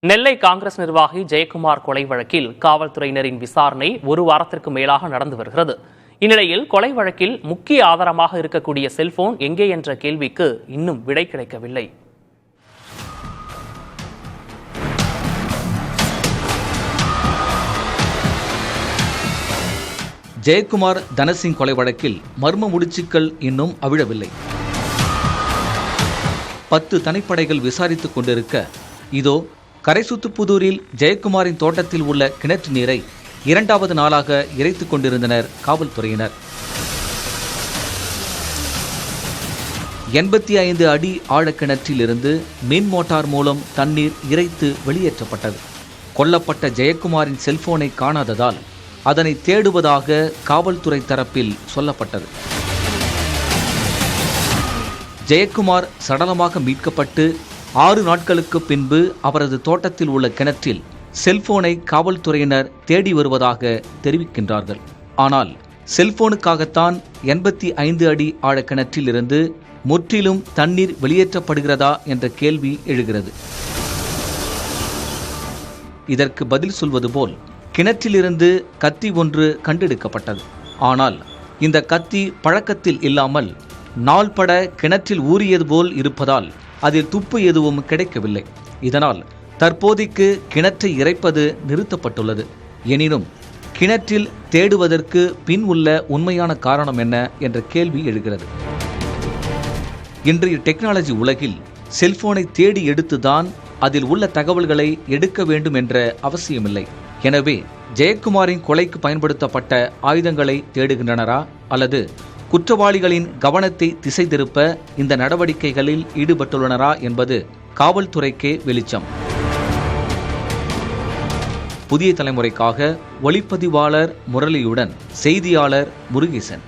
நெல்லை காங்கிரஸ் நிர்வாகி ஜெயக்குமார் கொலை வழக்கில் காவல்துறையினரின் விசாரணை ஒரு வாரத்திற்கு மேலாக நடந்து வருகிறது. இந்நிலையில் கொலை வழக்கில் முக்கிய ஆதாரமாக இருக்கக்கூடிய செல்போன் எங்கே என்ற கேள்விக்கு இன்னும் விடை கிடைக்கவில்லை. ஜெயக்குமார் தனசிங் கொலை வழக்கில் மர்ம முடிச்சுக்கள் இன்னும் அவிழவில்லை. 10 தனிப்படைகள் விசாரித்துக் கொண்டிருக்க, இதோ கரைசுத்துப்புதூரில் ஜெயக்குமாரின் தோட்டத்தில் உள்ள கிணற்று நீரை 2வது நாளாக இறைத்துக் கொண்டிருந்தனர் காவல்துறையினர். 85 அடி ஆழக்கிணற்றில் இருந்து மின் மோட்டார் மூலம் தண்ணீர் இறைத்து வெளியேற்றப்பட்டது. கொல்லப்பட்ட ஜெயக்குமாரின் செல்போனை காணாததால் அதனை தேடுவதாக காவல்துறை தரப்பில் சொல்லப்பட்டது. ஜெயக்குமார் சடலமாக மீட்கப்பட்டு 6 நாட்களுக்கு பின்பு அவரது தோட்டத்தில் உள்ள கிணற்றில் செல்போனை காவல்துறையினர் தேடி வருவதாக தெரிவிக்கின்றார்கள். ஆனால் செல்போனுக்காகத்தான் 85 அடி ஆழ கிணற்றில் இருந்து முற்றிலும் தண்ணீர் வெளியேற்றப்படுகிறதா என்ற கேள்வி எழுகிறது. இதற்கு பதில் சொல்வது போல் கிணற்றிலிருந்து கத்தி ஒன்று கண்டெடுக்கப்பட்டது. ஆனால் இந்த கத்தி பழக்கத்தில் இல்லாமல் நாள்பட கிணற்றில் ஊறியது போல் இருப்பதால் அதில் துப்பு எதுவும் கிடைக்கவில்லை. இதனால் தற்போதைக்கு கிணற்றை இறைப்பது நிறுத்தப்பட்டுள்ளது. எனினும் கிணற்றில் தேடுவதற்கு பின் உள்ள உண்மையான காரணம் என்ன என்ற கேள்வி எழுகிறது. இன்றைய டெக்னாலஜி உலகில் செல்போனை தேடி எடுத்துதான் அதில் உள்ள தகவல்களை எடுக்க வேண்டும் என்ற அவசியமில்லை. எனவே ஜெயக்குமாரின் கொலைக்கு பயன்படுத்தப்பட்ட ஆயுதங்களை தேடுகின்றனரா அல்லது குற்றவாளிகளின் கவனத்தை திசை திருப்ப இந்த நடவடிக்கைகளில் ஈடுபட்டுள்ளனரா என்பது காவல்துறைக்கே வெளிச்சம். புதிய தலைமுறைக்காக ஒளிப்பதிவாளர் முரளியுடன் செய்தியாளர் முருகேசன்.